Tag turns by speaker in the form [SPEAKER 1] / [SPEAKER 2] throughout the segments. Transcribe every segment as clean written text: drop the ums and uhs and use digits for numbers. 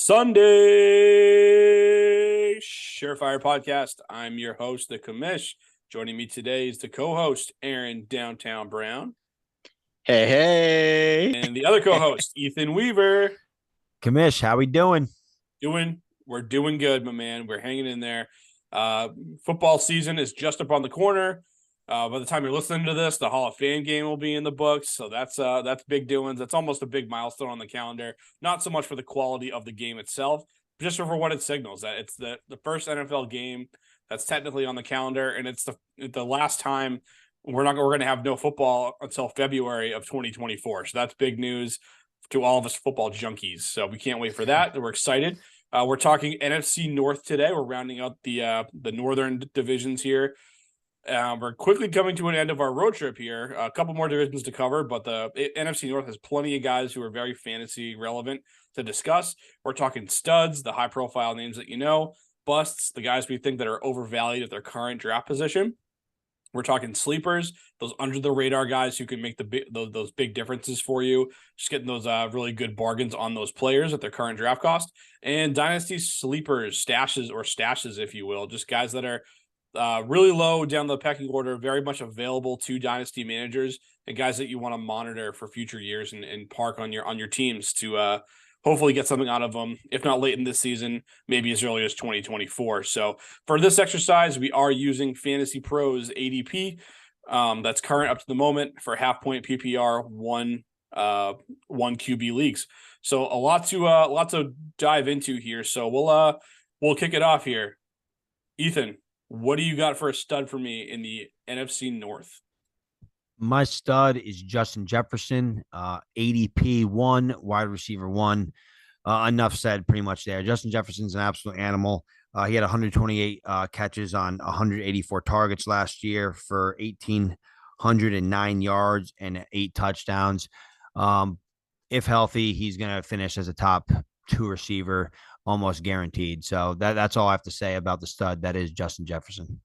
[SPEAKER 1] Sunday Surefire Podcast. I'm your host, the Commish. Joining me today is the co-host, Aaron Downtown Brown.
[SPEAKER 2] Hey, hey.
[SPEAKER 1] And the other co-host, Ethan Weaver.
[SPEAKER 3] Commish, how we doing?
[SPEAKER 1] We're doing good, my man. We're hanging in there. Football season is just up on the corner. By the time you're listening to this, the Hall of Fame game will be in the books. So that's big doings. That's almost a big milestone on the calendar. Not so much for the quality of the game itself, but just for what it signals. That it's the first NFL game that's technically on the calendar, and it's the last time we're going to have no football until February of 2024. So that's big news to all of us football junkies. So we can't wait for that. We're excited. We're talking NFC North today. We're rounding out the northern divisions here. We're quickly coming to an end of our road trip here. A couple more divisions to cover, but the NFC North has plenty of guys who are very fantasy relevant to discuss. We're talking studs, the high-profile names that you know, busts, the guys we think that are overvalued at their current draft position. We're talking sleepers, those under-the-radar guys who can make those big differences for you, just getting those really good bargains on those players at their current draft cost. And dynasty sleepers, stashes, if you will, just guys that are really low down the pecking order, very much available to dynasty managers and guys that you want to monitor for future years and park on your teams to hopefully get something out of them, if not late in this season, maybe as early as 2024. So for this exercise, we are using Fantasy Pros ADP. That's current up to the moment for half-point PPR, one QB leagues. So a lot to dive into here. So we'll kick it off here. Ethan, what do you got for a stud for me in the NFC North?
[SPEAKER 3] My stud is Justin Jefferson, ADP 1, wide receiver 1. Enough said pretty much there. Justin Jefferson's an absolute animal. He had 128 catches on 184 targets last year for 1,809 yards and 8 touchdowns. If healthy, he's going to finish as a top 2 receiver, almost guaranteed. So that's all I have to say about the stud. That is Justin Jefferson.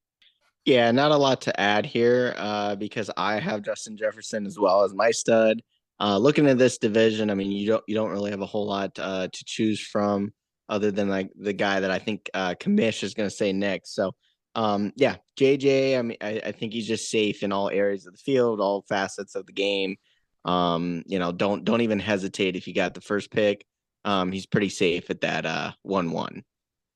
[SPEAKER 2] Yeah, not a lot to add here because I have Justin Jefferson as well as my stud. Looking at this division, I mean, you don't really have a whole lot to choose from other than like the guy that I think Kamish is going to say next. So, yeah, JJ. I mean, I think he's just safe in all areas of the field, all facets of the game. Don't even hesitate if you got the first pick. He's pretty safe at that 1-1.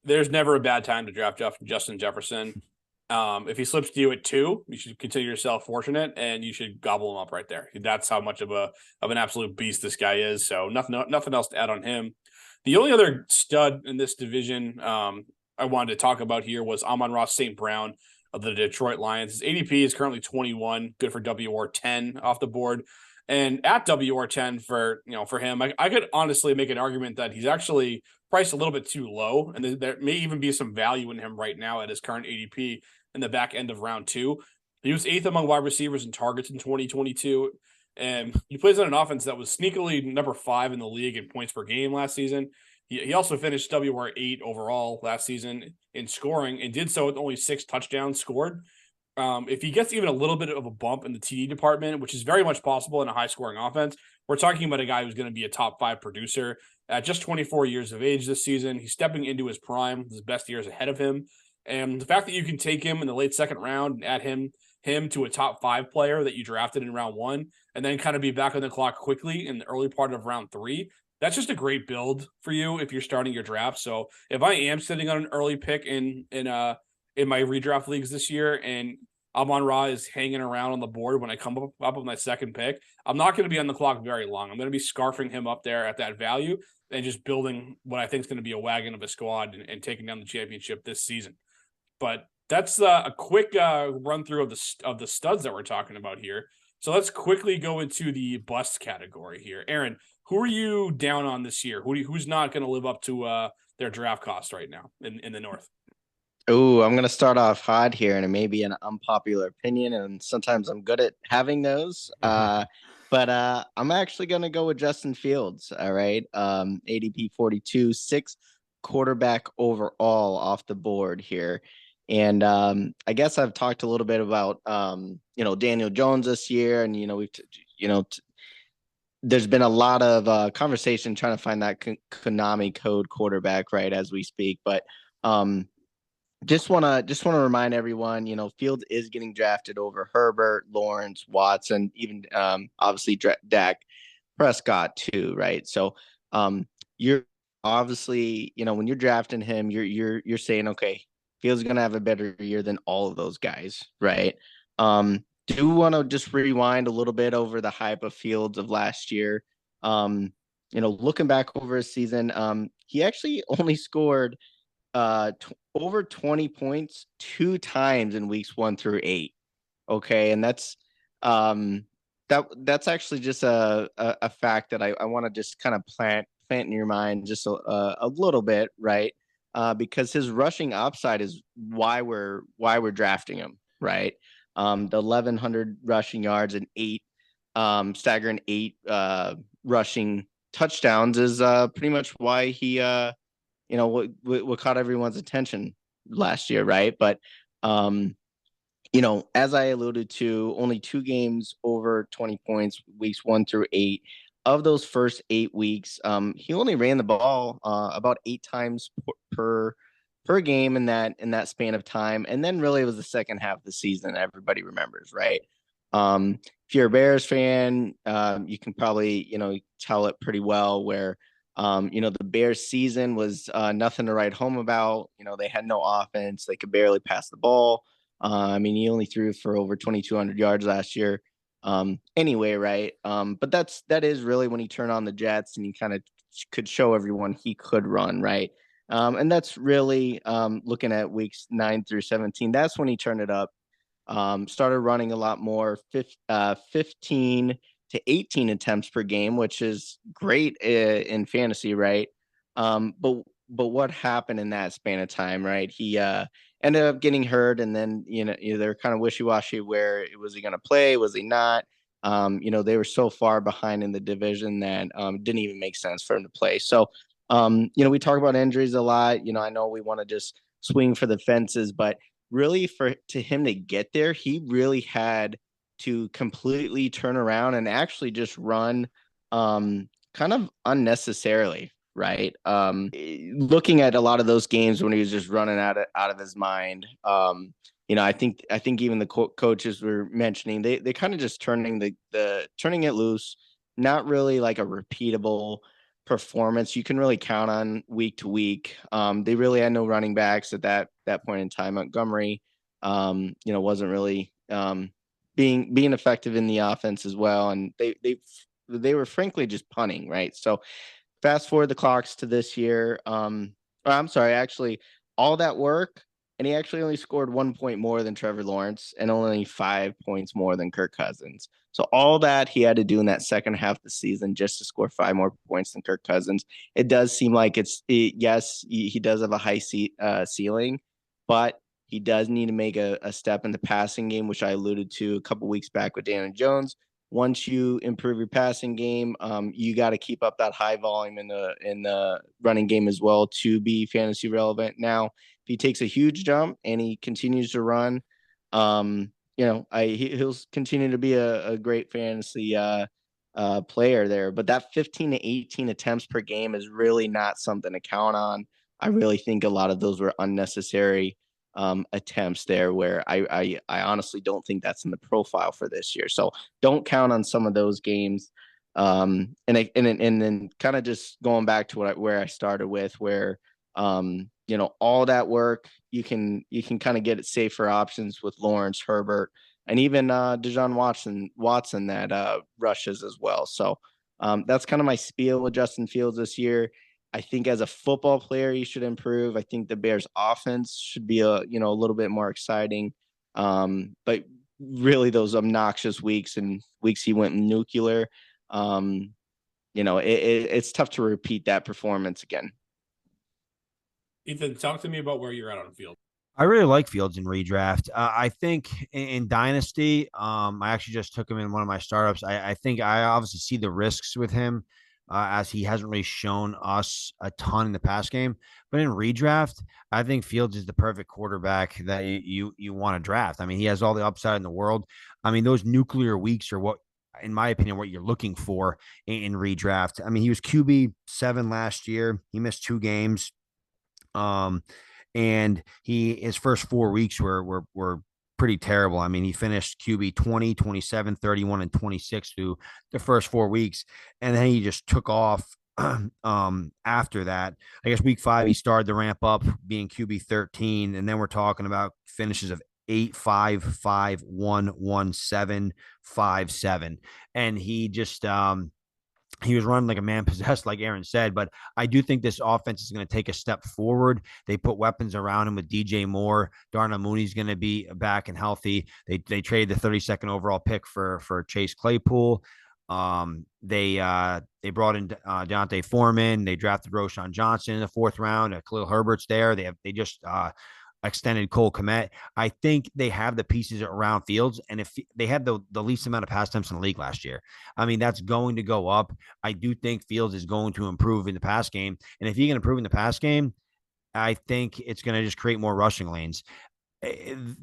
[SPEAKER 1] There's never a bad time to draft Justin Jefferson. If he slips to you at 2, you should consider yourself fortunate, and you should gobble him up right there. That's how much of an absolute beast this guy is. So nothing else to add on him. The only other stud in this division I wanted to talk about here was Amon-Ra St. Brown of the Detroit Lions. His ADP is currently 21, good for WR 10 off the board. And at WR 10 for him, I could honestly make an argument that he's actually priced a little bit too low, and there may even be some value in him right now at his current ADP in the back end of round 2. He was 8th among wide receivers in targets in 2022, and he plays on an offense that was sneakily number 5 in the league in points per game last season. He also finished WR 8 overall last season in scoring and did so with only 6 touchdowns scored. If he gets even a little bit of a bump in the TD department, which is very much possible in a high-scoring offense, we're talking about a guy who's going to be a top 5 producer at just 24 years of age this season. He's stepping into his prime, his best years ahead of him. And the fact that you can take him in the late second round and add him to a top 5 player that you drafted in round 1, and then kind of be back on the clock quickly in the early part of round 3, that's just a great build for you if you're starting your draft. So if I am sitting on an early pick in my redraft leagues this year, and Amon-Ra is hanging around on the board when I come up with my second pick, I'm not going to be on the clock very long. I'm going to be scarfing him up there at that value and just building what I think is going to be a wagon of a squad and taking down the championship this season. But that's a quick run through of the studs that we're talking about here. So let's quickly go into the bust category here. Aaron, who are you down on this year? Who's not going to live up to their draft cost right now in the North?
[SPEAKER 2] Oh, I'm going to start off hot here, and it may be an unpopular opinion, and sometimes I'm good at having those. But I'm actually going to go with Justin Fields. All right. ADP 42, 6 quarterback overall off the board here. And I guess I've talked a little bit about, Daniel Jones this year, and, we've, there's been a lot of conversation trying to find that Konami code quarterback, right, as we speak. But just wanna remind everyone, Fields is getting drafted over Herbert, Lawrence, Watson, even obviously Dak Prescott too, right? So you're obviously, when you're drafting him, you're saying, okay, Fields gonna have a better year than all of those guys, right? Do want to just rewind a little bit over the hype of Fields of last year. Looking back over his season, he actually only scored over 20 points 2 times in weeks 1 through 8. Okay, and um that's actually just a fact that I want to just kind of plant in your mind just a little bit, right? Because his rushing upside is why we're drafting him, right? The 1,100 rushing yards and staggering 8 rushing touchdowns is pretty much why he what caught everyone's attention last year, right? But as I alluded to, only 2 games over 20 points, weeks 1 through 8. Of those first 8 weeks, he only ran the ball about 8 times per game in that span of time. And then really it was the second half of the season everybody remembers, right? If you're a Bears fan, you can probably tell it pretty well where the Bears season was nothing to write home about. They had no offense, they could barely pass the ball. He only threw for over 2,200 yards last year. Anyway, right. But that is really when he turned on the Jets and he kind of could show everyone he could run, right. And that's really looking at weeks 9 through 17. That's when he turned it up. Started running a lot more, 15 to 18 attempts per game, which is great in fantasy, right? But what happened in that span of time, right? He ended up getting hurt, and then they're kind of wishy-washy. Where was he going to play? Was he not? They were so far behind in the division that it didn't even make sense for him to play. So, we talk about injuries a lot. I know we want to just swing for the fences, but really to him to get there, he really had to completely turn around and actually just run kind of unnecessarily, right? Looking at a lot of those games when he was just running out of his mind, I think even the coaches were mentioning they kind of just turning the turning it loose, not really like a repeatable performance you can really count on week to week. They really had no running backs at that point in time. Montgomery, wasn't really being effective in the offense as well, and they were frankly just punting, right? So fast forward the clocks to this year. Or I'm sorry, actually, all that work, and he actually only scored 1 point more than Trevor Lawrence and only 5 points more than Kirk Cousins. So all that he had to do in that second half of the season just to score 5 more points than Kirk Cousins. It does seem like yes, he does have a high ceiling, but he does need to make a step in the passing game, which I alluded to a couple weeks back with Daniel Jones. Once you improve your passing game, you got to keep up that high volume in the running game as well to be fantasy relevant. Now, if he takes a huge jump and he continues to run, he'll continue to be a great fantasy player there. But that 15 to 18 attempts per game is really not something to count on. I really think a lot of those were unnecessary attempts there, where I honestly don't think that's in the profile for this year. So don't count on some of those games. And then kind of just going back to where I started with, where all that work you can kind of get it safer options with Lawrence, Herbert, and even Deshaun Watson that rushes as well. So that's kind of my spiel with Justin Fields this year. I think as a football player, he should improve. I think the Bears offense should be a little bit more exciting. But really those obnoxious weeks and weeks he went nuclear, it's tough to repeat that performance again.
[SPEAKER 1] Ethan, talk to me about where you're at on the field.
[SPEAKER 3] I really like Fields in redraft. I think in Dynasty, I actually just took him in one of my startups. I think I obviously see the risks with him as he hasn't really shown us a ton in the pass game. But in redraft, I think Fields is the perfect quarterback that you want to draft. I mean, he has all the upside in the world. I mean, those nuclear weeks are what in my opinion, what you're looking for in redraft. I mean, he was QB7 last year. He missed 2 games. And his first 4 weeks were pretty terrible. I mean, he finished QB 20, 27, 31, and 26 through the first 4 weeks. And then he just took off after that. I guess week 5, he started to ramp up being QB 13. And then we're talking about finishes of 8, 5, 5, 1, 1, 7, 5, 7. And he was running like a man possessed, like Aaron said. But I do think this offense is going to take a step forward. They put weapons around him with DJ Moore. Darnell Mooney's going to be back and healthy. They traded the 32nd overall pick for Chase Claypool. They brought in Deontay Foreman. They drafted Roshan Johnson in the 4th round. Khalil Herbert's there. They just extended Cole Kmet. I think they have the pieces around Fields, and if they had the least amount of pass attempts in the league last year, I mean, that's going to go up. I do think Fields is going to improve in the pass game, and if he can improve in the pass game, I think it's going to just create more rushing lanes.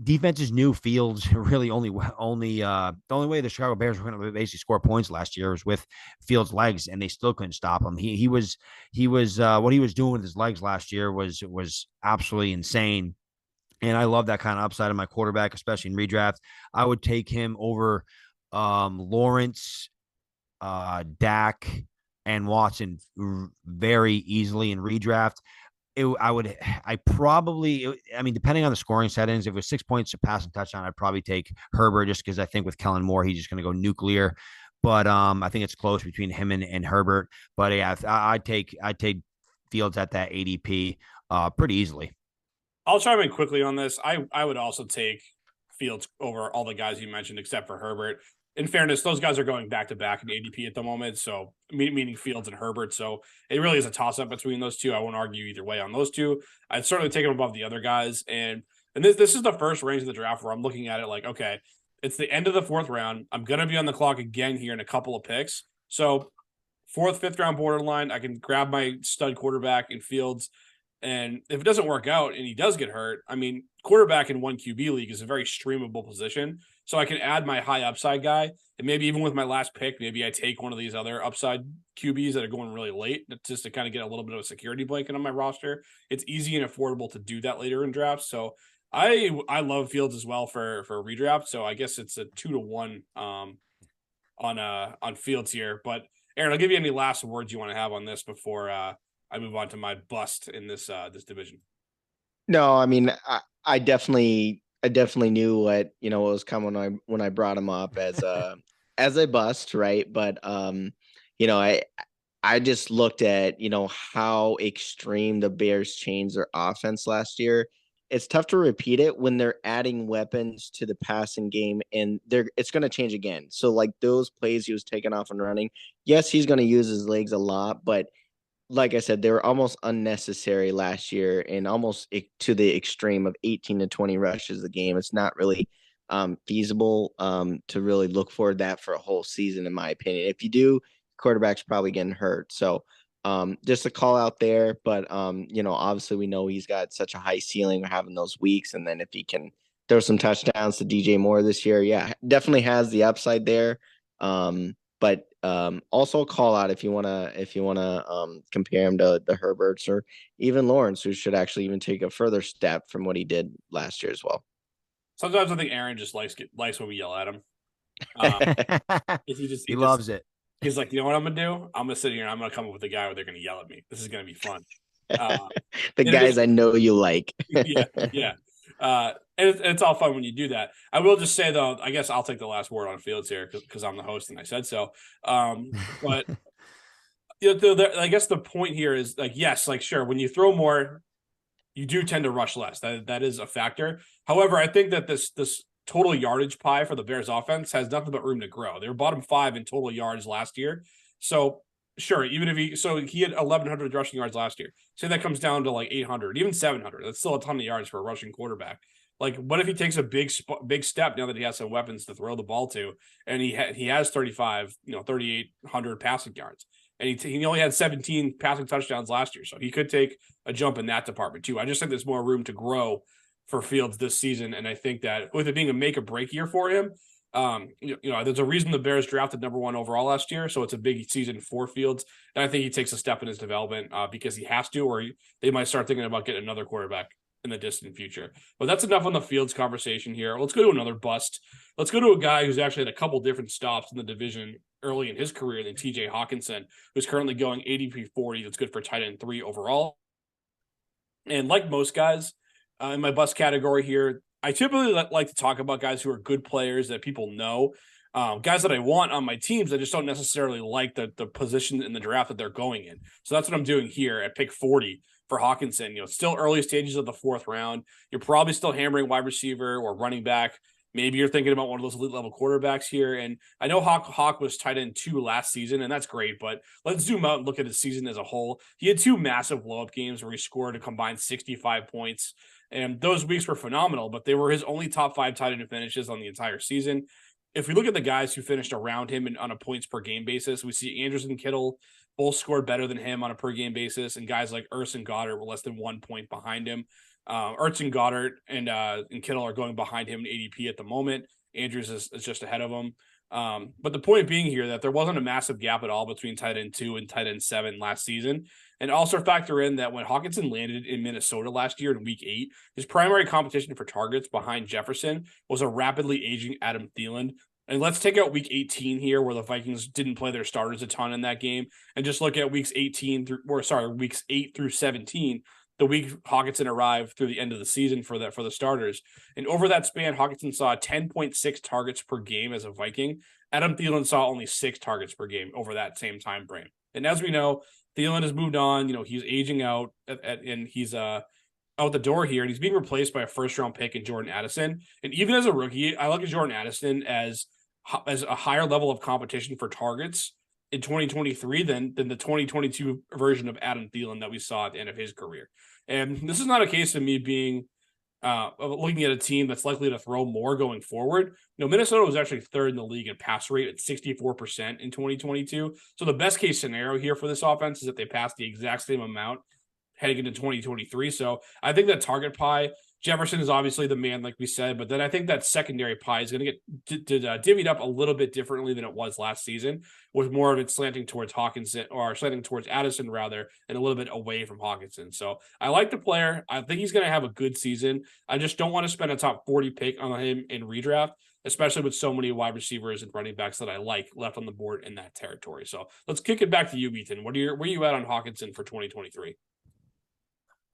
[SPEAKER 3] Defenses knew Fields really only the only way the Chicago Bears were going to basically score points last year was with Fields' legs, and they still couldn't stop him. He was what he was doing with his legs last year was absolutely insane. And I love that kind of upside of my quarterback, especially in redraft. I would take him over Lawrence, Dak, and Watson very easily in redraft. I mean, depending on the scoring settings, if it was 6 points to pass and touchdown, I'd probably take Herbert just because I think with Kellen Moore, he's just going to go nuclear. But I think it's close between him and Herbert. But yeah, I'd take Fields at that ADP pretty easily.
[SPEAKER 1] I'll chime in quickly on this. I would also take Fields over all the guys you mentioned, except for Herbert. In fairness, those guys are going back to back in ADP at the moment, so meaning Fields and Herbert. So it really is a toss up between those two. I won't argue either way on those two. I'd certainly take them above the other guys. And this is the first range of the draft where I'm looking at it like, okay, it's the end of the 4th round. I'm gonna be on the clock again here in a couple of picks. So 4th, 5th round borderline, I can grab my stud quarterback in Fields. And if it doesn't work out and he does get hurt, I mean, quarterback in 1 QB league is a very streamable position. So I can add my high upside guy. And maybe even with my last pick, maybe I take one of these other upside QBs that are going really late just to kind of get a little bit of a security blanket on my roster. It's easy and affordable to do that later in drafts. So I love Fields as well for redraft. So I guess it's a 2-1 on Fields here. But Aaron, I'll give you any last words you want to have on this before I move on to my bust in this division.
[SPEAKER 2] No, I mean, I definitely knew what was coming when I brought him up as a bust, right? But I just looked at how extreme the Bears changed their offense last year. It's tough to repeat it when they're adding weapons to the passing game, and it's going to change again. So like those plays he was taking off and running, yes, he's going to use his legs a lot, but like I said, they were almost unnecessary last year and almost to the extreme of 18 to 20 rushes a game. It's not really feasible to really look for that for a whole season, in my opinion. If you do, quarterback's probably getting hurt. So just a call out there. But, obviously we know he's got such a high ceiling having those weeks. And then if he can throw some touchdowns to DJ Moore this year, yeah, definitely has the upside there. But also a call out if you wanna compare him to the Herberts or even Lawrence, who should actually even take a further step from what he did last year as well.
[SPEAKER 1] Sometimes I think Aaron just likes when we yell at him.
[SPEAKER 3] He loves it.
[SPEAKER 1] He's like, you know what I'm gonna do? I'm gonna sit here and I'm gonna come up with a guy where they're gonna yell at me. This is gonna be fun.
[SPEAKER 2] The guys I know you like.
[SPEAKER 1] yeah. And it's all fun when you do that. I will just say though, I guess I'll take the last word on Fields here because I'm the host and I said so. But I guess the point here is like, yes, like sure, when you throw more, you do tend to rush less. That is a factor. However, I think that this total yardage pie for the Bears offense has nothing but room to grow. They were bottom 5 in total yards last year. So sure, even if he had 1,100 rushing yards last year. Say that comes down to like 800, even 700. That's still a ton of yards for a rushing quarterback. Like, what if he takes a big step now that he has some weapons to throw the ball to, and he has 3,800 passing yards, and he only had 17 passing touchdowns last year, so he could take a jump in that department too. I just think there's more room to grow for Fields this season, and I think that with it being a make or break year for him, There's a reason the Bears drafted number 1 overall last year, so it's a big season for Fields, and I think he takes a step in his development because he has to, or they might start thinking about getting another quarterback in the distant future. But that's enough on the Fields conversation here. Let's go to another bust. Let's go to a guy who's actually had a couple different stops in the division early in his career than TJ Hawkinson, who's currently going ADP 40. That's good for tight end 3 overall. And like most guys in my bust category here, I typically like to talk about guys who are good players that people know, guys that I want on my teams. I just don't necessarily like the position in the draft that they're going in. So that's what I'm doing here at pick 40 for Hawkinson. Still early stages of the 4th round. You're probably still hammering wide receiver or running back. Maybe you're thinking about one of those elite level quarterbacks here. And I know Hawk was tight end 2 last season, and that's great, but let's zoom out and look at his season as a whole. He had 2 massive blow up games where he scored a combined 65 points. And those weeks were phenomenal, but they were his only top 5 tight end finishes on the entire season. If we look at the guys who finished around him on a points per game basis, we see Andrews and Kittle both scored better than him on a per game basis, and guys like Ertz and Goddard were less than 1 point behind him. Ertz and Goddard and Kittle are going behind him in ADP at the moment. Andrews is just ahead of him. But the point being here that there wasn't a massive gap at all between tight end 2 and tight end 7 last season. And also factor in that when Hawkinson landed in Minnesota last year in week 8, his primary competition for targets behind Jefferson was a rapidly aging Adam Thielen. And let's take out week 18 here, where the Vikings didn't play their starters a ton in that game, and just look at weeks 8 through 17, the week Hawkinson arrived through the end of the season for the starters. And over that span, Hawkinson saw 10.6 targets per game as a Viking. Adam Thielen saw only 6 targets per game over that same time frame. And as we know, Thielen has moved on. He's aging out, and he's out the door here, and he's being replaced by a first-round pick in Jordan Addison. And even as a rookie, I look at Jordan Addison as a higher level of competition for targets in 2023 than the 2022 version of Adam Thielen that we saw at the end of his career. And this is not a case of me being looking at a team that's likely to throw more going forward. Minnesota was actually 3rd in the league in pass rate at 64% in 2022. So the best case scenario here for this offense is that they pass the exact same amount heading into 2023. So I think that target pie, Jefferson is obviously the man, like we said, but then I think that secondary pie is going to get divvied up a little bit differently than it was last season, with more of it slanting towards Hawkinson, or slanting towards Addison rather, and a little bit away from Hawkinson. So I like the player. I think he's going to have a good season. I just don't want to spend a top 40 pick on him in redraft, especially with so many wide receivers and running backs that I like left on the board in that territory. So let's kick it back to you, Ethan. Where are you at on Hawkinson for 2023?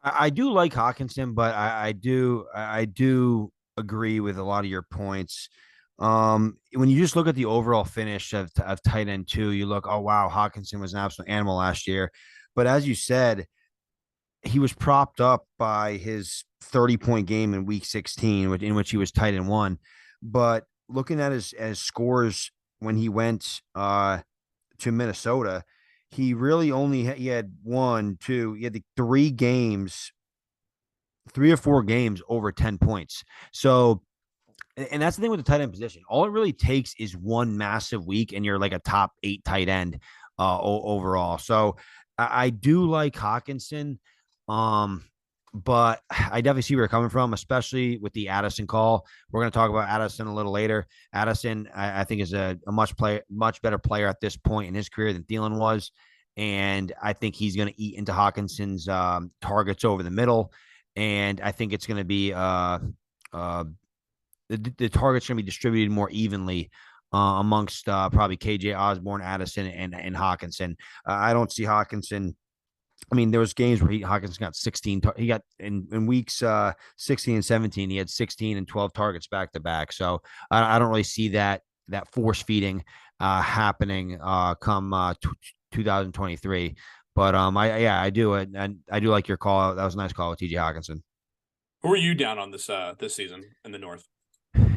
[SPEAKER 3] I do like Hawkinson, but I do agree with a lot of your points. When you just look at the overall finish of tight end 2, you look, oh wow, Hawkinson was an absolute animal last year. But as you said, he was propped up by his 30-point game in week 16, in which he was tight end 1. But looking at his scores when he went to Minnesota, he really only he had 3 or 4 games over 10 points. So, and that's the thing with the tight end position. All it really takes is one massive week, and you're like a top 8 tight end overall. So I do like Hawkinson. But I definitely see where you're coming from, especially with the Addison call. We're going to talk about Addison a little later. Addison, I think, is a much better player at this point in his career than Thielen was. And I think he's going to eat into Hawkinson's targets over the middle. And I think it's going to be the targets going to be distributed more evenly amongst probably KJ Osborne, Addison, and Hawkinson. I don't see Hawkinson. I mean, there was games where Hawkinson got 16. He got in weeks 16 and 17. He had 16 and 12 targets back to back. So I don't really see that force feeding happening come 2023. But I do, and I do like your call. That was a nice call with TJ Hawkinson.
[SPEAKER 1] Who are you down on this season in the North?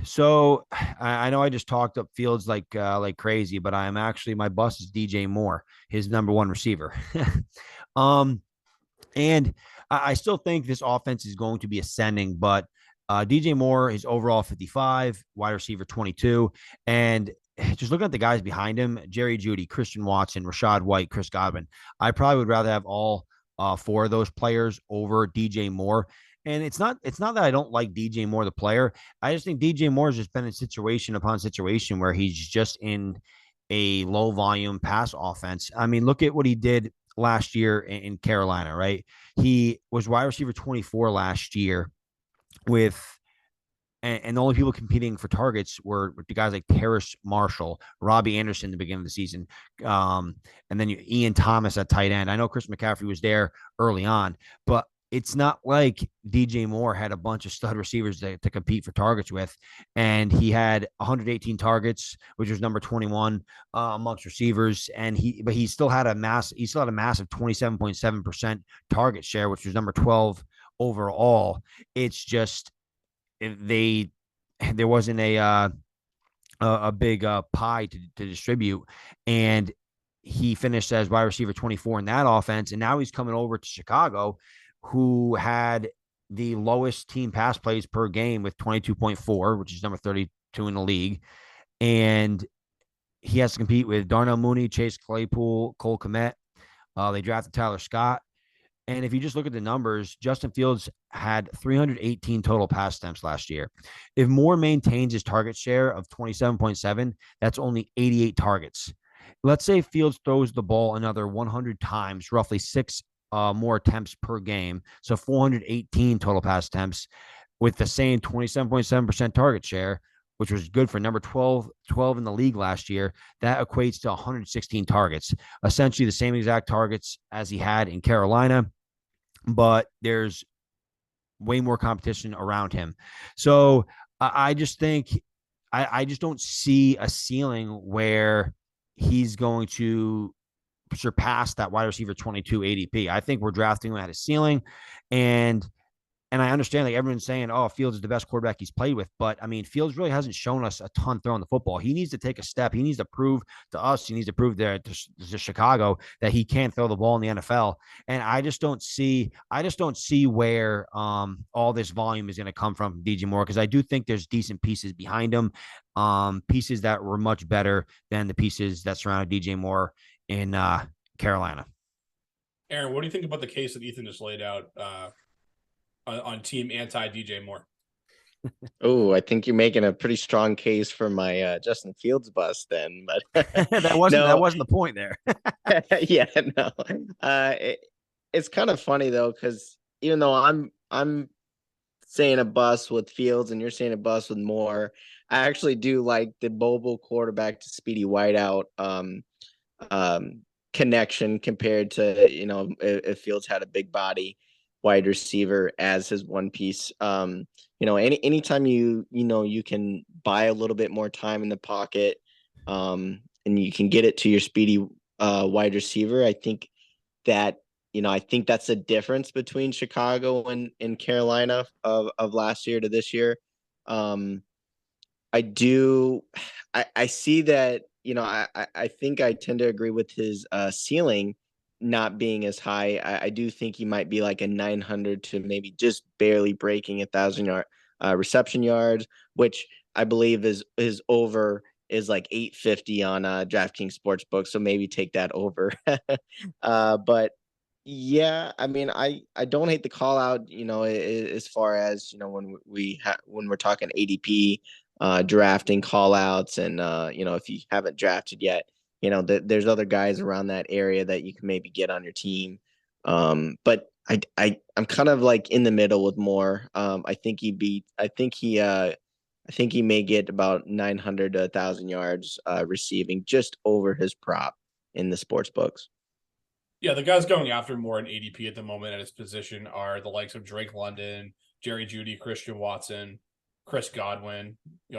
[SPEAKER 3] So I know I just talked up Fields like crazy, but I am actually, my bust is DJ Moore, his number 1 receiver. And I still think this offense is going to be ascending, but DJ Moore is overall 55, wide receiver 22, and just looking at the guys behind him, Jerry Jeudy, Christian Watson, Rashad White, Chris Godwin, I probably would rather have all 4 of those players over DJ Moore. And it's not that I don't like DJ Moore, the player. I just think DJ Moore has just been in situation upon situation where he's just in a low volume pass offense. I mean, look at what he did last year in Carolina, right? He was wide receiver 24 last year with and the only people competing for targets were the guys like Terrace Marshall, Robbie Anderson at the beginning of the season, and then Ian Thomas at tight end. I know Chris McCaffrey was there early on, but it's not like DJ Moore had a bunch of stud receivers to compete for targets with, and he had 118 targets, which was number 21 amongst receivers, and he still had a massive 27.7% target share, which was number 12 overall. It's just they there wasn't a big pie to distribute, and he finished as wide receiver 24 in that offense, and now he's coming over to Chicago, who had the lowest team pass plays per game with 22.4, which is number 32 in the league, and he has to compete with Darnell Mooney, Chase Claypool, Cole Kmet. They drafted Tyler Scott. And if you just look at the numbers, Justin Fields had 318 total pass attempts last year. If Moore maintains his target share of 27.7, that's only 88 targets. Let's say Fields throws the ball another 100 times, roughly six more attempts per game. So 418 total pass attempts with the same 27.7% target share, which was good for number 12 in the league last year. That equates to 116 targets, essentially the same exact targets as he had in Carolina, but there's way more competition around him. So I just think I just don't see a ceiling where he's going to surpass that wide receiver 22 ADP. I think we're drafting him at a ceiling, and I understand like everyone's saying, oh, Fields is the best quarterback he's played with. But I mean, Fields really hasn't shown us a ton throwing the football. He needs to take a step. He needs to prove to us, he needs to prove to Chicago that he can throw the ball in the NFL. And I just don't see where all this volume is going to come from DJ Moore, because I do think there's decent pieces behind him, pieces that were much better than the pieces that surrounded DJ Moore in Carolina.
[SPEAKER 1] Aaron, what do you think about the case that Ethan just laid out on team anti DJ Moore?
[SPEAKER 2] Oh, I think you're making a pretty strong case for my Justin Fields bust then, but
[SPEAKER 3] that wasn't the point there.
[SPEAKER 2] yeah, no. It's kind of funny though, because even though I'm saying a bust with Fields and you're saying a bust with Moore, I actually do like the mobile quarterback to speedy wideout connection compared to, if Fields had a big body wide receiver as his one piece. Anytime you can buy a little bit more time in the pocket, and you can get it to your speedy wide receiver, I think that I think that's a difference between Chicago and Carolina of last year to this year. I see that, I think I tend to agree with his ceiling not being as high. I do think he might be like a 900 to maybe just barely breaking 1,000 yard reception yards, which I believe is over is like 850 on DraftKings Sportsbook. So maybe take that over. But yeah, I mean, I don't hate the call out, as far as, when when we're talking ADP, drafting call outs, and, if you haven't drafted yet, there's other guys around that area that you can maybe get on your team. But I'm kind of like in the middle with Moore. I think he may get about 900 to 1,000 yards receiving, just over his prop in the sports books.
[SPEAKER 1] Yeah, the guys going after more in ADP at the moment at his position are the likes of Drake London, Jerry Jeudy, Christian Watson, Chris Godwin.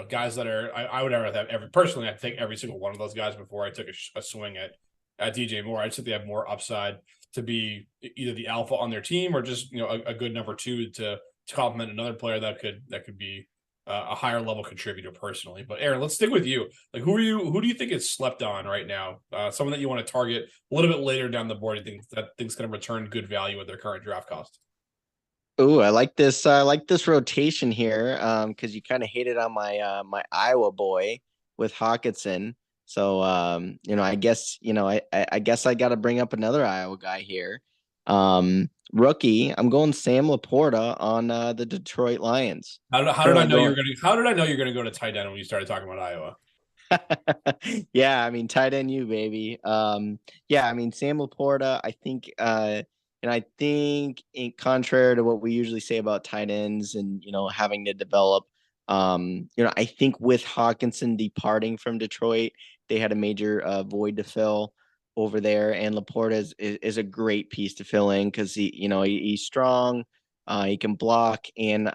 [SPEAKER 1] Guys that are I would have personally I think every single one of those guys before I took a swing at DJ Moore. I just think they have more upside to be either the alpha on their team or just a good number two to complement another player that could be a higher level contributor personally. But Aaron, let's stick with you. Like, who do you think is slept on right now? Someone that you want to target a little bit later down the board. You think that thing's going to return good value at their current draft cost?
[SPEAKER 2] Oh, I like this. I like this rotation here. Because you kind of hated on my Iowa boy with Hawkinson. So I guess I guess I got to bring up another Iowa guy here. Rookie, I'm going Sam Laporta on the Detroit Lions.
[SPEAKER 1] How did I
[SPEAKER 2] Currently
[SPEAKER 1] know you're
[SPEAKER 2] going.
[SPEAKER 1] gonna? How did I know you're gonna go to tight end when you started talking about Iowa?
[SPEAKER 2] Yeah, I mean, tight end you, baby. Yeah, I mean, Sam Laporta, I think, and I think in contrary to what we usually say about tight ends and, having to develop, I think with Hawkinson departing from Detroit, they had a major void to fill over there. And Laporta is a great piece to fill in because he's strong, he can block, and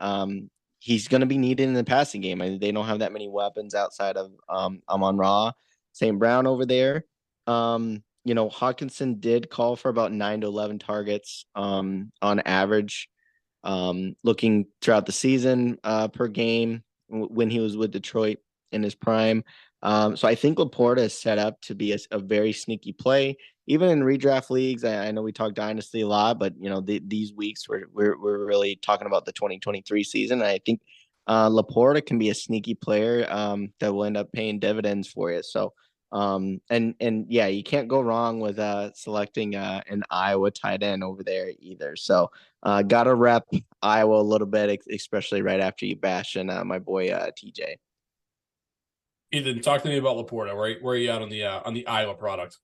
[SPEAKER 2] he's going to be needed in the passing game. I mean, they don't have that many weapons outside of Amon Ra, St. Brown over there. Hawkinson did call for about 9 to 11 targets on average, looking throughout the season per game when he was with Detroit in his prime. So I think Laporta is set up to be a very sneaky play, even in redraft leagues. I know we talk dynasty a lot, but these weeks we're really talking about the 2023 season. And I think Laporta can be a sneaky player that will end up paying dividends for you. So and yeah, you can't go wrong with selecting an Iowa tight end over there either. So gotta rep Iowa a little bit, especially right after you bashing my boy TJ.
[SPEAKER 1] Ethan, talk to me about Laporta. Where are you at on the Iowa product?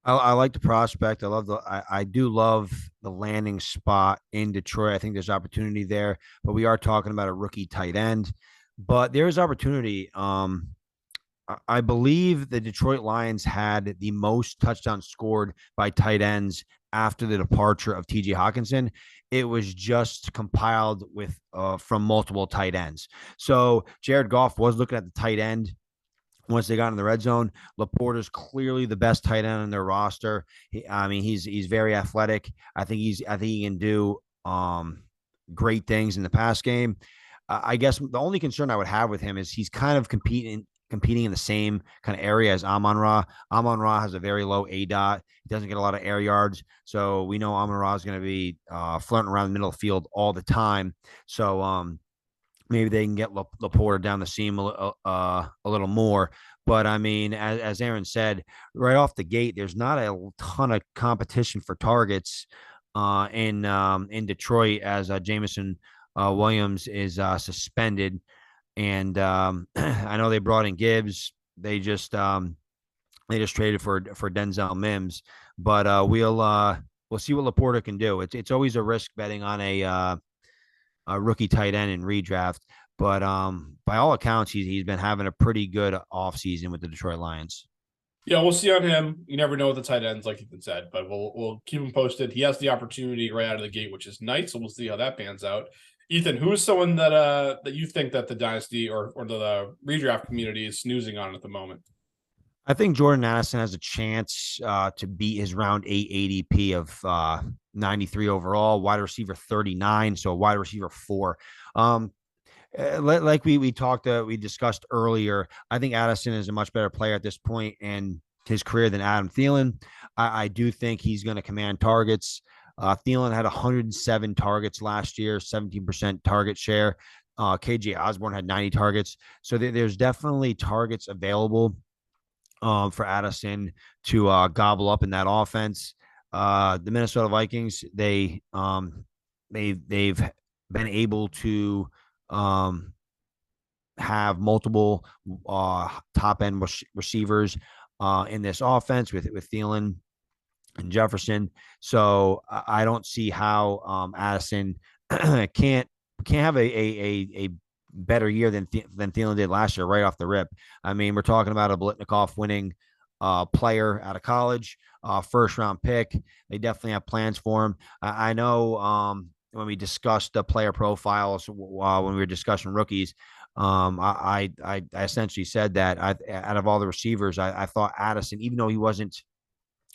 [SPEAKER 3] I like the prospect. I do love the landing spot in Detroit. I think there's opportunity there, but we are talking about a rookie tight end. But there is opportunity. I believe the Detroit Lions had the most touchdowns scored by tight ends after the departure of TJ Hawkinson. It was just compiled with from multiple tight ends. So Jared Goff was looking at the tight end once they got in the red zone. Laporta's clearly the best tight end on their roster. He's very athletic. I think he can do great things in the pass game. I guess the only concern I would have with him is he's kind of competing in the same kind of area as Amon Ra. Amon Ra has a very low A dot. He doesn't get a lot of air yards. So we know Amon Ra is going to be flirting around the middle of the field all the time. So maybe they can get Laporta down the seam a little more. But I mean, as Aaron said, right off the gate, there's not a ton of competition for targets in Detroit as Jameson Williams is suspended. And I know they brought in Gibbs. They just traded for Denzel Mims, but we'll see what Laporta can do. It's always a risk betting on a rookie tight end in redraft. But by all accounts, he's been having a pretty good offseason with the Detroit Lions.
[SPEAKER 1] Yeah, we'll see on him. You never know with the tight ends, like Ethan said, but we'll keep him posted. He has the opportunity right out of the gate, which is nice. So we'll see how that pans out. Ethan, who is someone that you think that the dynasty or the redraft community is snoozing on at the moment?
[SPEAKER 3] I think Jordan Addison has a chance to beat his round 8 ADP of 93 overall, wide receiver 39, so a wide receiver 4. Like we discussed earlier, I think Addison is a much better player at this point in his career than Adam Thielen. I do think he's going to command targets. Thielen had 107 targets last year, 17% target share. KJ Osborne had 90 targets. So there's definitely targets available for Addison to gobble up in that offense. The Minnesota Vikings, they've been able to have multiple top end receivers in this offense with Thielen and Jefferson. So I don't see how Addison can't have a better year than Thielen did last year right off the rip. I mean, we're talking about a Blitnikoff winning player out of college, first round pick. They definitely have plans for him. I know when we discussed the player profiles when we were discussing rookies, I essentially said that out of all the receivers, I thought Addison, even though he wasn't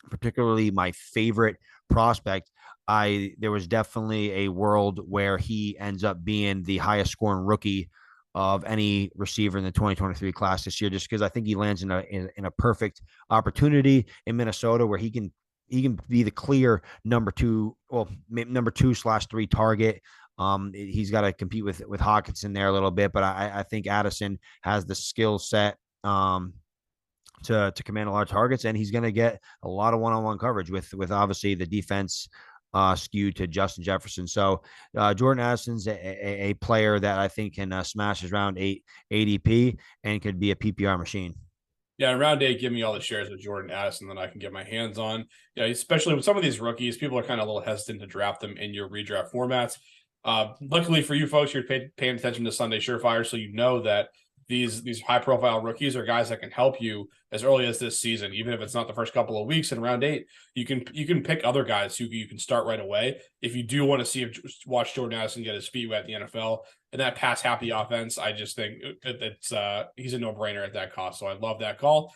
[SPEAKER 3] particularly my favorite prospect, there was definitely a world where he ends up being the highest scoring rookie of any receiver in the 2023 class this year, just because I think he lands in a perfect opportunity in Minnesota where he can be the clear number 2/3 target. He's got to compete with Hawkinson there a little bit, but I think Addison has the skill set to command a lot of targets, and he's going to get a lot of one-on-one coverage with obviously the defense skewed to Justin Jefferson. So Jordan Addison's a player that I think can smash his round 8 ADP and could be a PPR machine.
[SPEAKER 1] Yeah, in round 8, give me all the shares of Jordan Addison that I can get my hands on. Yeah, especially with some of these rookies, people are kind of a little hesitant to draft them in your redraft formats. Luckily for you folks, you're paying attention to Sunday Surefire, so you know that these high profile rookies are guys that can help you as early as this season, even if it's not the first couple of weeks in round 8. You can pick other guys who you can start right away if you do want to watch Jordan Addison get his feet wet in the NFL. And that pass happy offense, I just think it's he's a no-brainer at that cost. So I love that call.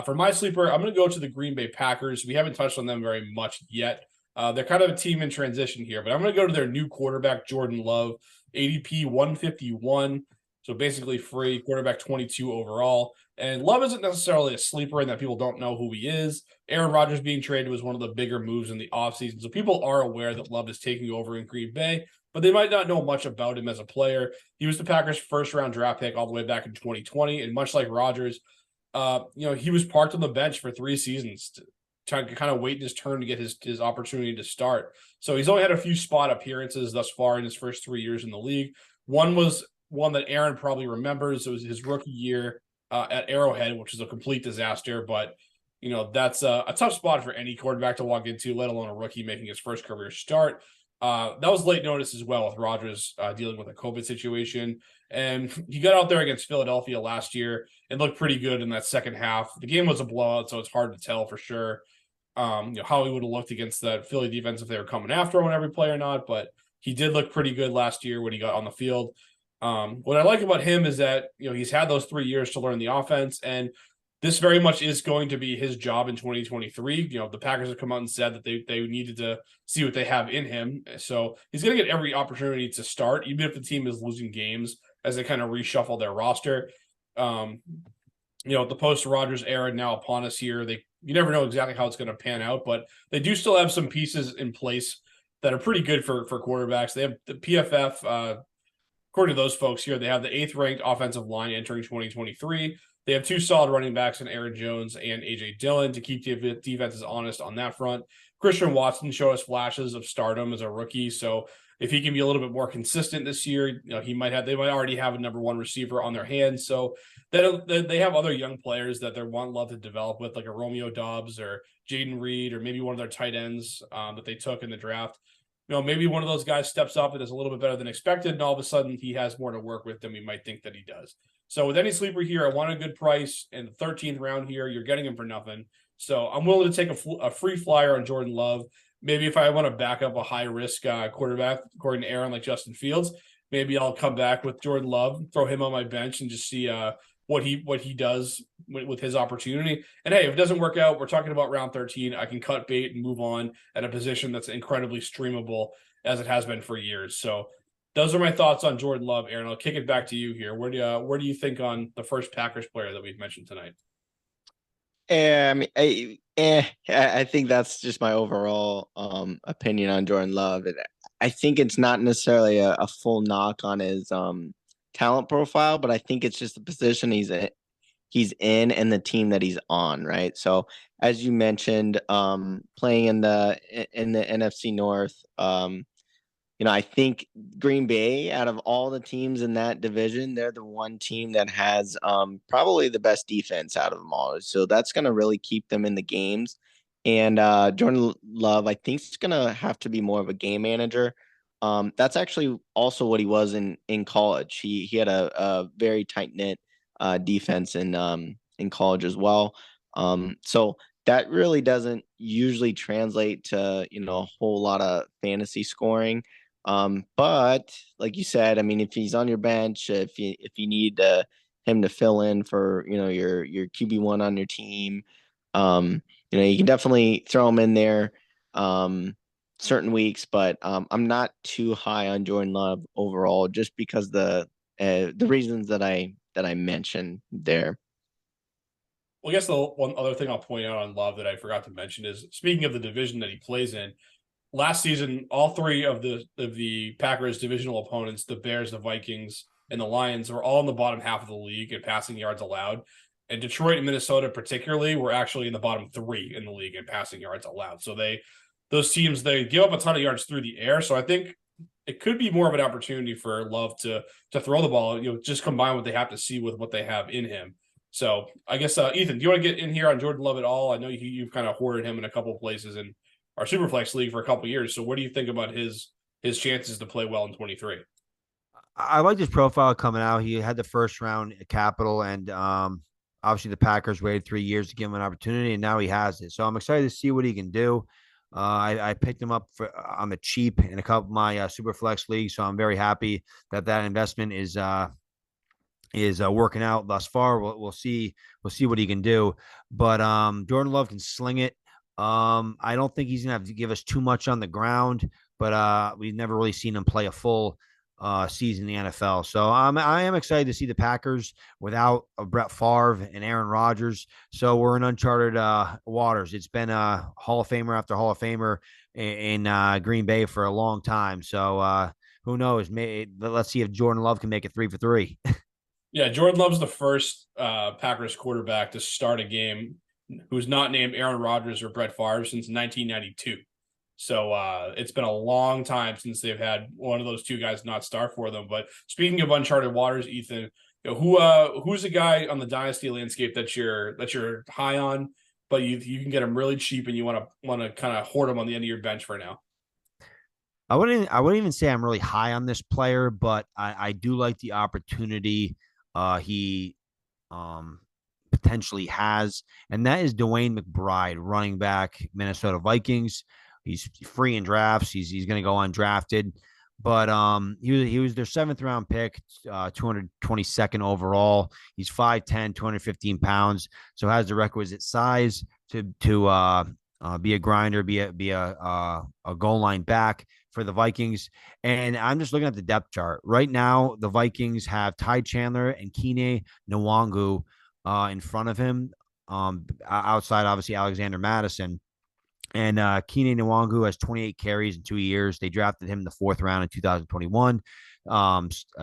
[SPEAKER 1] For my sleeper, I'm going to go to the Green Bay Packers. We haven't touched on them very much yet. They're kind of a team in transition here, but I'm going to go to their new quarterback, Jordan Love, ADP 151. So basically free, quarterback 22 overall. And Love isn't necessarily a sleeper in that people don't know who he is. Aaron Rodgers being traded was one of the bigger moves in the offseason. So people are aware that Love is taking over in Green Bay, but they might not know much about him as a player. He was the Packers' first-round draft pick all the way back in 2020. And much like Rodgers, he was parked on the bench for 3 seasons trying to kind of wait his turn to get his opportunity to start. So he's only had a few spot appearances thus far in his first 3 years in the league. One was one that Aaron probably remembers. It was his rookie year at Arrowhead, which is a complete disaster. But, that's a tough spot for any quarterback to walk into, let alone a rookie making his first career start. That was late notice as well with Rodgers dealing with a COVID situation. And he got out there against Philadelphia last year and looked pretty good in that second half. The game was a blowout, so it's hard to tell for sure how he would have looked against that Philly defense if they were coming after him on every play or not. But he did look pretty good last year when he got on the field. What I like about him is that, he's had those 3 years to learn the offense, and this very much is going to be his job in 2023. The Packers have come out and said that they needed to see what they have in him. So he's going to get every opportunity to start, even if the team is losing games as they kind of reshuffle their roster. The post-Rodgers era now upon us here. You never know exactly how it's going to pan out, but they do still have some pieces in place that are pretty good for quarterbacks. They have the PFF, according to those folks here, they have the 8th ranked offensive line entering 2023. They have 2 solid running backs in Aaron Jones and A.J. Dillon to keep defenses honest on that front. Christian Watson showed us flashes of stardom as a rookie, so if he can be a little bit more consistent this year, they might already have a number 1 receiver on their hands. So they have other young players that they want Love to develop with, like a Romeo Doubs or Jaden Reed, or maybe one of their tight ends that they took in the draft. Maybe one of those guys steps up and is a little bit better than expected, and all of a sudden he has more to work with than we might think that he does. So with any sleeper here, I want a good price in the 13th round here. You're getting him for nothing. So I'm willing to take a free flyer on Jordan Love. Maybe if I want to back up a high-risk quarterback, according to Aaron, like Justin Fields, maybe I'll come back with Jordan Love, throw him on my bench, and just see what he does with his opportunity. And hey, if it doesn't work out, we're talking about round 13. I can cut bait and move on at a position that's incredibly streamable as it has been for years. So those are my thoughts on Jordan Love, Aaron. I'll kick it back to you here. Where do you think on the first Packers player that we've mentioned tonight?
[SPEAKER 2] I think that's just my overall opinion on Jordan Love. I think it's not necessarily a full knock on his talent profile, but I think it's just the position he's in and the team that he's on, right? So as you mentioned, playing in the NFC North, I think Green Bay, out of all the teams in that division, they're the one team that has probably the best defense out of them all. So that's going to really keep them in the games. And Jordan Love, I think, is going to have to be more of a game manager. That's actually also what he was in college. He had a very tight-knit defense in college as well. So that really doesn't usually translate to, a whole lot of fantasy scoring. But like you said, I mean, if he's on your bench, if you need him to fill in for, your QB1 on your team, you can definitely throw him in there certain weeks, but I'm not too high on Jordan Love overall, just because the reasons that I mentioned there.
[SPEAKER 1] Well, I guess the one other thing I'll point out on Love that I forgot to mention is, speaking of the division that he plays in, last season, all 3 of the Packers' divisional opponents, the Bears, the Vikings, and the Lions, were all in the bottom half of the league in passing yards allowed. And Detroit and Minnesota particularly were actually in the bottom 3 in the league in passing yards allowed. So they those teams, they give up a ton of yards through the air. So I think it could be more of an opportunity for Love to throw the ball, just combine what they have to see with what they have in him. So I guess, Ethan, do you want to get in here on Jordan Love at all? I know you've kind of hoarded him in a couple of places in our Superflex league for a couple of years. So what do you think about his chances to play well in 23?
[SPEAKER 3] I like his profile coming out. He had the first round capital, and obviously the Packers waited 3 years to give him an opportunity, and now he has it. So I'm excited to see what he can do. I picked him up on the cheap in a couple of my Superflex leagues, so I'm very happy that investment is working out thus far. We'll see what he can do, but Jordan Love can sling it. I don't think he's gonna have to give us too much on the ground, but we've never really seen him play a full season in the NFL. So I am excited to see the Packers without Brett Favre and Aaron Rodgers. So we're in uncharted waters. It's been a Hall of Famer after Hall of Famer in Green Bay for a long time. So who knows? Let's see if Jordan Love can make it 3 for 3.
[SPEAKER 1] Yeah, Jordan Love's the first Packers quarterback to start a game who's not named Aaron Rodgers or Brett Favre since 1992. So it's been a long time since they've had one of those two guys not start for them. But speaking of uncharted waters, Ethan, who's the guy on the dynasty landscape that you're high on, but you can get him really cheap and you want to kind of hoard him on the end of your bench for now?
[SPEAKER 3] I wouldn't even say I'm really high on this player, but I do like the opportunity he potentially has, and that is Dwayne McBride, running back, Minnesota Vikings. He's free in drafts. He's going to go undrafted, but he was their 7th round pick, 222nd overall. He's 5'10", 215 pounds, so has the requisite size to be a grinder, be a goal line back for the Vikings. And I'm just looking at the depth chart right now. The Vikings have Ty Chandler and Kene Nwangu in front of him, outside obviously Alexander Madison. And Kene Nwangu has 28 carries in 2 years. They drafted him in the 4th round in 2021.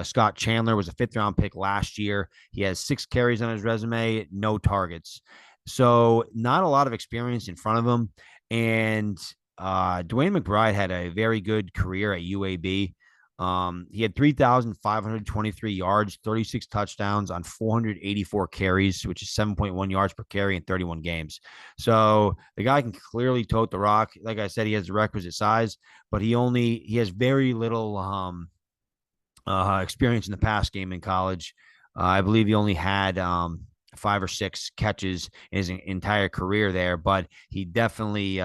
[SPEAKER 3] Scott Chandler was a 5th round pick last year. He has 6 carries on his resume, no targets. So not a lot of experience in front of him. And Dwayne McBride had a very good career at UAB. He had 3,523 yards, 36 touchdowns on 484 carries, which is 7.1 yards per carry in 31 games. So the guy can clearly tote the rock. Like I said, he has the requisite size, but he has very little experience in the pass game in college. I believe he only had 5 or 6 catches in his entire career there, but he definitely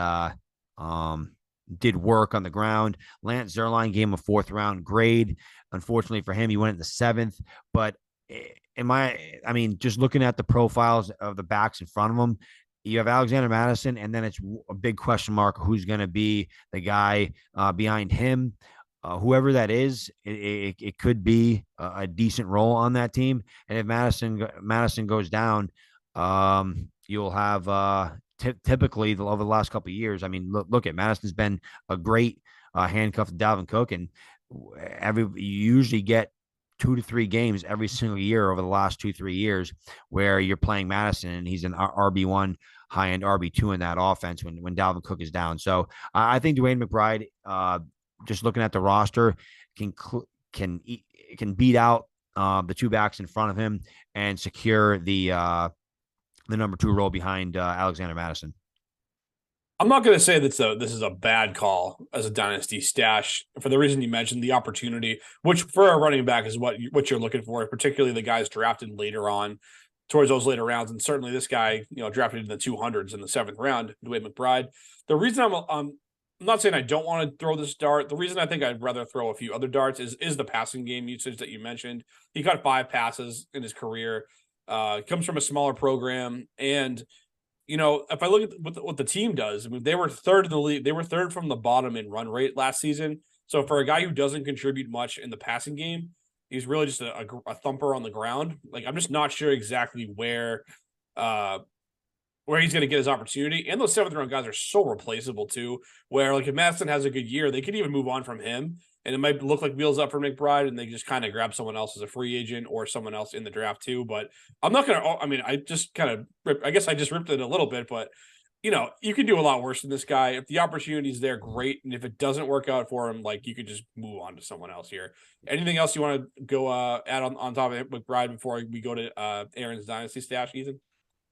[SPEAKER 3] did work on the ground. Lance Zierlein gave him a 4th round grade. Unfortunately for him, he went in the 7th. But just looking at the profiles of the backs in front of him, you have Alexander Madison, and then it's a big question mark who's going to be the guy behind him. Whoever that is, it could be a decent role on that team. And if Madison goes down, you'll have typically over the last couple of years. I mean, look at Madison's been a great handcuff to Dalvin Cook, and you usually get 2 to 3 games every single year over the last 2-3 years where you're playing Madison and he's an RB1, high end RB2 in that offense when Dalvin Cook is down. So I think Dwayne McBride, just looking at the roster, can beat out the 2 backs in front of him and secure the number 2 role behind Alexander Madison.
[SPEAKER 1] I'm not going to say that this is a bad call as a dynasty stash for the reason you mentioned, the opportunity, which for a running back is what you're looking for, particularly the guys drafted later on towards those later rounds. And certainly this guy, drafted in the 200s in the 7th round, Dwayne McBride. The reason I'm not saying I don't want to throw this dart. The reason I think I'd rather throw a few other darts is the passing game usage that you mentioned. He caught 5 passes in his career. Comes from a smaller program, and if I look at what the team does, I mean, they were 3rd in the league. They were 3rd from the bottom in run rate last season. So for a guy who doesn't contribute much in the passing game, he's really just a thumper on the ground. Like, I'm just not sure exactly where he's going to get his opportunity. And those 7th round guys are so replaceable too, where like if Madison has a good year, they could even move on from him. And it might look like wheels up for McBride and they just kind of grab someone else as a free agent or someone else in the draft too. But I'm not going to, I just ripped it a little bit, but you can do a lot worse than this guy. If the opportunity's there, great. And if it doesn't work out for him, like, you could just move on to someone else here. Anything else you want to go add on top of McBride before we go to Aaron's dynasty stash, Ethan?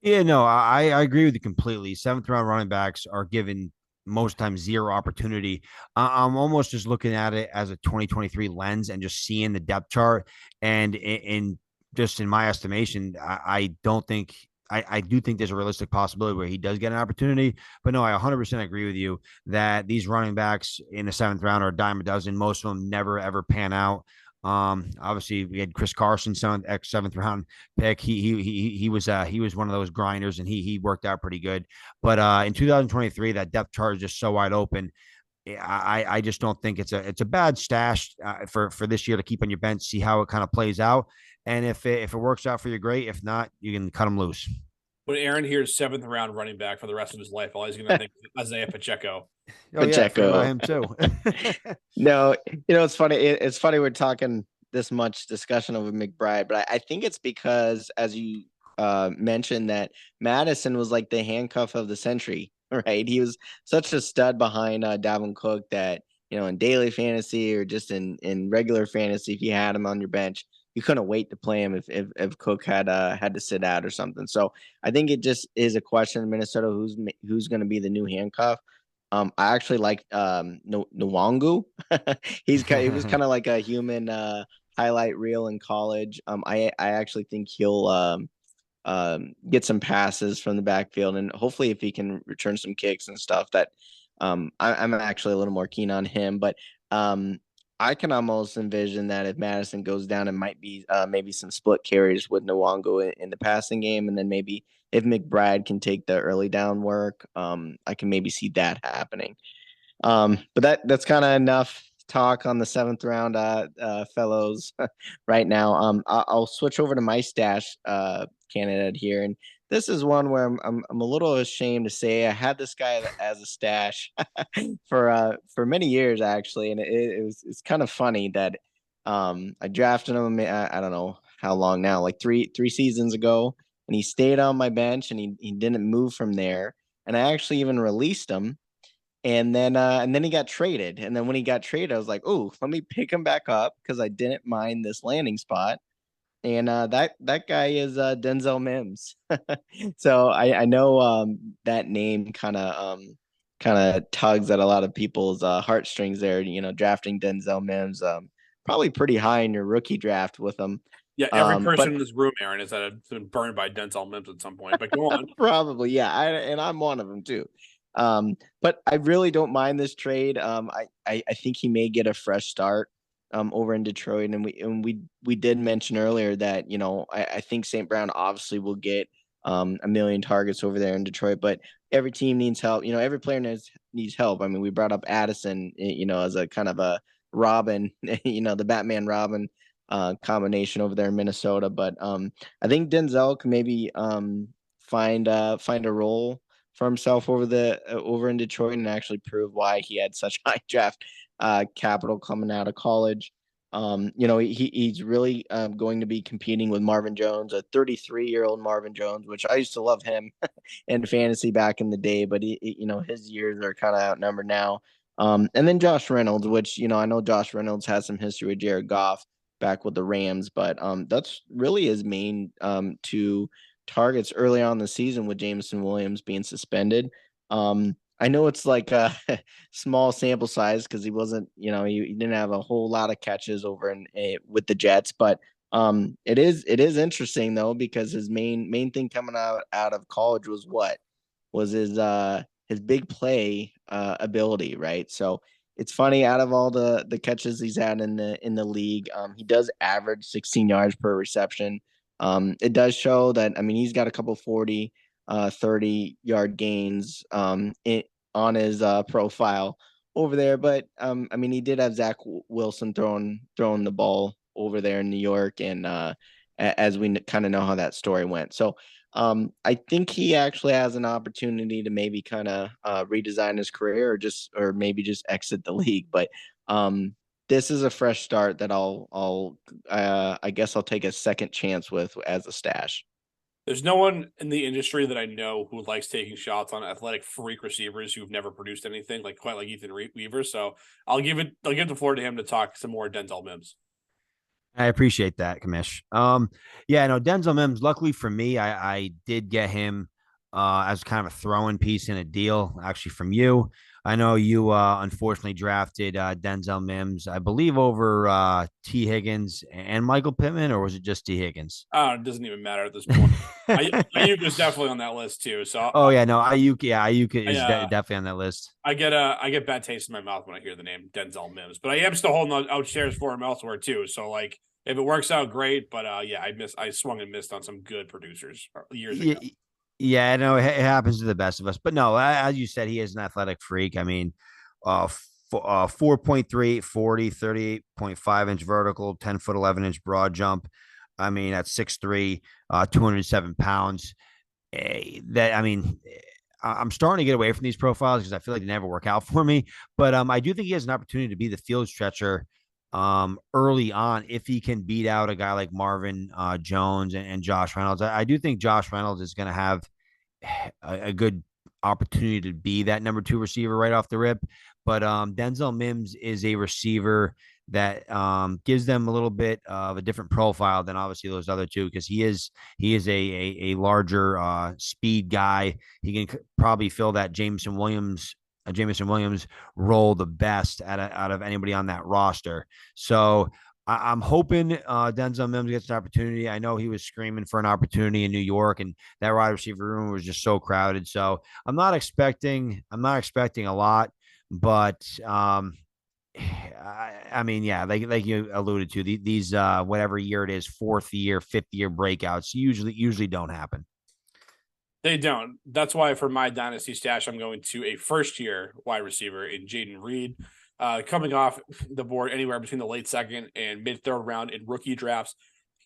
[SPEAKER 3] Yeah, no, I agree with you completely. Seventh round running backs are given most times zero opportunity. I'm almost just looking at it as a 2023 lens and just seeing the depth chart. And in just in my estimation, I don't think I do think there's a realistic possibility where he does get an opportunity. But no, I 100% agree with you that these running backs in the seventh round are a dime a dozen. Most of them never ever pan out. Obviously we had Chris Carson, seventh round pick. He was one of those grinders, and he worked out pretty good. But in 2023, that depth chart is just so wide open. I just don't think it's a bad stash for this year to keep on your bench, see how it kind of plays out, and if it works out for you, great. If not, you can cut them loose.
[SPEAKER 1] When Aaron hears seventh round running back for the rest of his life, all he's going to think Isaiah Pacheco.
[SPEAKER 3] Oh yeah, I forgot about
[SPEAKER 2] Pacheco.
[SPEAKER 3] him too.
[SPEAKER 2] No, it's funny. It's funny we're talking this much discussion over McBride, but I think it's because, as you mentioned, that Madison was like the handcuff of the century, right? He was such a stud behind Dalvin Cook that, in daily fantasy or just in regular fantasy, if you had him on your bench, you couldn't wait to play him if Cook had to sit out or something. So I think it just is a question in Minnesota who's going to be the new handcuff. I actually like Nwangu. He was kind of like a human highlight reel in college. I actually think he'll get some passes from the backfield, and hopefully if he can return some kicks and stuff, that I'm actually a little more keen on him. But I can almost envision that if Madison goes down, it might be maybe some split carries with Nwangu in the passing game, and then maybe if McBride can take the early down work, I can maybe see that happening. But that's kind of enough talk on the seventh round, fellows, right now. I'll switch over to my stash candidate here, and this is one where I'm a little ashamed to say I had this guy as a stash for many years actually, and it's kind of funny that I drafted him. I don't know how long now, like three seasons ago, and he stayed on my bench, and he didn't move from there, and I actually even released him. And then he got traded. And then when he got traded, I was like, "Oh, let me pick him back up because I didn't mind this landing spot." And that guy is Denzel Mims. So I know that name kind of tugs at a lot of people's heartstrings there. Drafting Denzel Mims, probably pretty high in your rookie draft with him.
[SPEAKER 1] Yeah, every
[SPEAKER 2] But
[SPEAKER 1] person in this room, Aaron, has been burned by Denzel Mims at some point. But go on.
[SPEAKER 2] probably, yeah. And I'm one of them too. But I really don't mind this trade. I think he may get a fresh start over in Detroit, and we did mention earlier that I think St. Brown obviously will get a million targets over there in Detroit, but every team needs help. Every player needs help. I mean, we brought up Addison, as a kind of a Robin, the Batman Robin combination over there in Minnesota. But I think Denzel can maybe find a role for himself over in Detroit and actually prove why he had such high draft capital coming out of college. He's really going to be competing with Marvin Jones, a 33-year-old Marvin Jones, which I used to love him in fantasy back in the day, but his years are kind of outnumbered now. And then Josh Reynolds, which I know Josh Reynolds has some history with Jared Goff back with the Rams, but that's really his main two targets early on in the season with Jameson Williams being suspended. I know it's like a small sample size because he wasn't, he didn't have a whole lot of catches over with the Jets, but it is interesting though because his main thing coming out of college was his big play ability, right? So it's funny, out of all the catches he's had in the league, he does average 16 yards per reception. It does show that, I mean, he's got a couple 40, 30-yard gains on his profile over there. But I mean, he did have Zach Wilson throwing the ball over there in New York, and as we kind of know how that story went. So I think he actually has an opportunity to maybe kind of redesign his career, or maybe just exit the league. But this is a fresh start that I guess I'll take a second chance with as a stash.
[SPEAKER 1] There's no one in the industry that I know who likes taking shots on athletic freak receivers who've never produced anything like quite like Ethan Weaver. So I'll give the floor to him to talk some more Denzel Mims.
[SPEAKER 3] I appreciate that, Kamish. Yeah, no, Denzel Mims. Luckily for me, I did get him as kind of a throw-in piece in a deal, actually from you. I know you unfortunately drafted Denzel Mims, I believe, over T. Higgins and Michael Pittman, or was it just T. Higgins?
[SPEAKER 1] It doesn't even matter at this point. Ayuk was definitely on that list too. So
[SPEAKER 3] Oh yeah, no, Ayuk, yeah, Ayuk
[SPEAKER 1] I,
[SPEAKER 3] is definitely on that list.
[SPEAKER 1] I get bad taste in my mouth when I hear the name Denzel Mims, but I am still holding out shares for him elsewhere too. So like if it works out, great. But yeah, I swung and missed on some good producers years ago.
[SPEAKER 3] Yeah, yeah, no, it happens to the best of us. But no, as you said, he is an athletic freak. I mean, 4.38 40, 38.5 inch vertical, 10 foot 11 inch broad jump. I mean, at 6'3", 207 pounds. That I mean, I'm starting to get away from these profiles because I feel like they never work out for me. But I do think he has an opportunity to be the field stretcher early on if he can beat out a guy like Marvin Jones and Josh Reynolds. I do think Josh Reynolds is going to have a good opportunity to be that number two receiver right off the rip. But Denzel Mims is a receiver that gives them a little bit of a different profile than obviously those other two because he is a larger speed guy. He can probably fill that Jameson Williams role the best out of anybody on that roster. So I'm hoping Denzel Mims gets an opportunity. I know he was screaming for an opportunity in New York, and that wide receiver room was just so crowded. So I'm not expecting a lot, but I mean, yeah, like you alluded to, these whatever year it is, fourth year, fifth year breakouts usually don't happen.
[SPEAKER 1] They don't. That's why for my dynasty stash, I'm going to a first year wide receiver in Jaden Reed, coming off the board anywhere between the late second and mid third round in rookie drafts.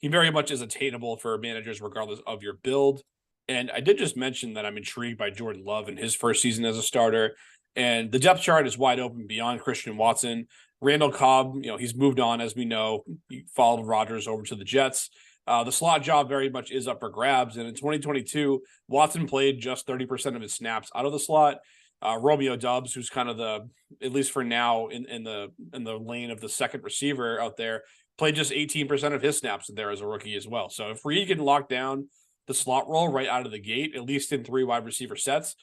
[SPEAKER 1] He very much is attainable for managers regardless of your build. And I did just mention that I'm intrigued by Jordan Love in his first season as a starter. And the depth chart is wide open beyond Christian Watson. Randall Cobb, he's moved on, as we know. He followed Rodgers over to the Jets. The slot job very much is up for grabs. And in 2022, Watson played just 30% of his snaps out of the slot. Romeo Dubs, who's kind of at least for now, in the lane of the second receiver out there, played just 18% of his snaps there as a rookie as well. So if Reed can lock down the slot role right out of the gate, at least in 3 wide receiver sets,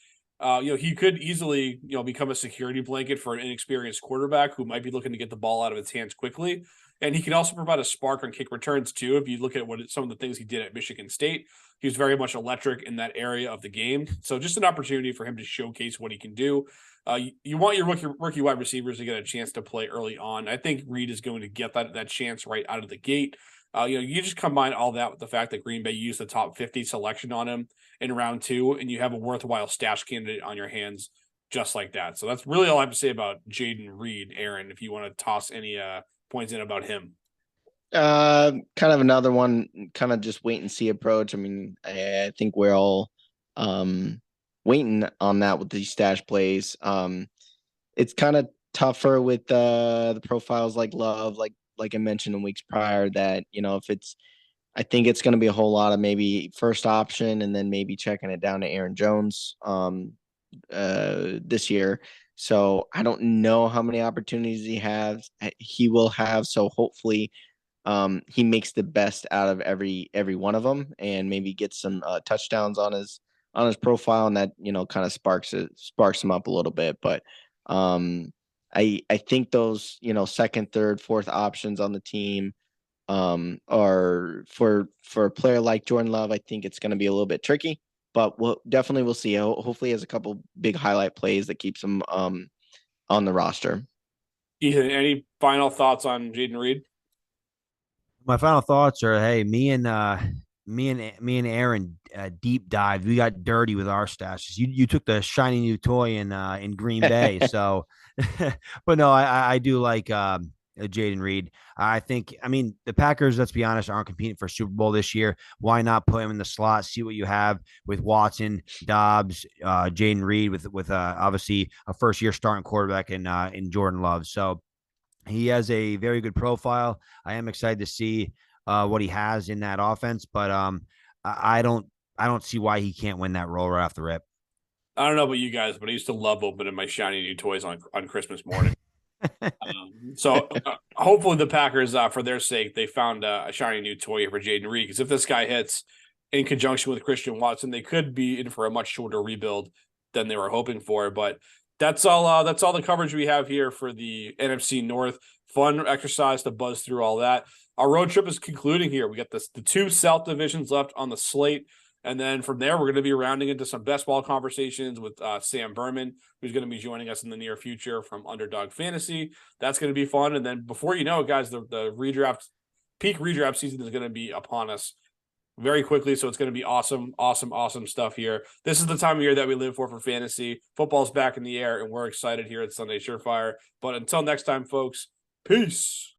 [SPEAKER 1] he could easily, become a security blanket for an inexperienced quarterback who might be looking to get the ball out of his hands quickly. And he can also provide a spark on kick returns too. If you look at some of the things he did at Michigan State, he was very much electric in that area of the game. So just an opportunity for him to showcase what he can do. You want your rookie wide receivers to get a chance to play early on. I think Reed is going to get that chance right out of the gate. You just combine all that with the fact that Green Bay used the top 50 selection on him in round 2, and you have a worthwhile stash candidate on your hands just like that. So that's really all I have to say about Jaden Reed, Aaron, if you want to toss any points in about him.
[SPEAKER 2] Kind of another one, kind of just wait and see approach. I mean, I think we're all waiting on that with these stash plays. It's kind of tougher with the profiles like Love, like I mentioned in weeks prior, that if it's, I think it's going to be a whole lot of maybe first option and then maybe checking it down to Aaron Jones this year. So I don't know how many opportunities he will have. So hopefully he makes the best out of every one of them and maybe gets some touchdowns on his profile, and that kind of sparks him up a little bit. But I think those second, third, fourth options on the team are for a player like Jordan Love. I think it's going to be a little bit tricky, but we'll see. Hopefully, he has a couple big highlight plays that keeps him on the roster.
[SPEAKER 1] Ethan, any final thoughts on Jaden Reed?
[SPEAKER 3] My final thoughts are: hey, me and Aaron deep dive. We got dirty with our stashes. You took the shiny new toy in Green Bay. So, but no, I do like Jaden Reed. I think, I mean, the Packers, let's be honest, aren't competing for Super Bowl this year. Why not put him in the slot? See what you have with Watson, Dobbs, Jaden Reed, with obviously a first year starting quarterback in Jordan Love. So he has a very good profile. I am excited to see what he has in that offense, but I don't I don't see why he can't win that role right off the rip.
[SPEAKER 1] I don't know about you guys, but I used to love opening my shiny new toys on Christmas morning. Hopefully the Packers, for their sake, they found a shiny new toy for Jaden Reed. Because if this guy hits in conjunction with Christian Watson, they could be in for a much shorter rebuild than they were hoping for. But that's all. That's all the coverage we have here for the NFC North. Fun exercise to buzz through all that. Our road trip is concluding here. We got the two South divisions left on the slate. And then from there, we're going to be rounding into some best ball conversations with Sam Berman, who's going to be joining us in the near future from Underdog Fantasy. That's going to be fun. And then before you know it, guys, the peak redraft season is going to be upon us very quickly. So it's going to be awesome stuff here. This is the time of year that we live for fantasy. Football's back in the air, and we're excited here at Sunday Surefire. But until next time, folks, peace.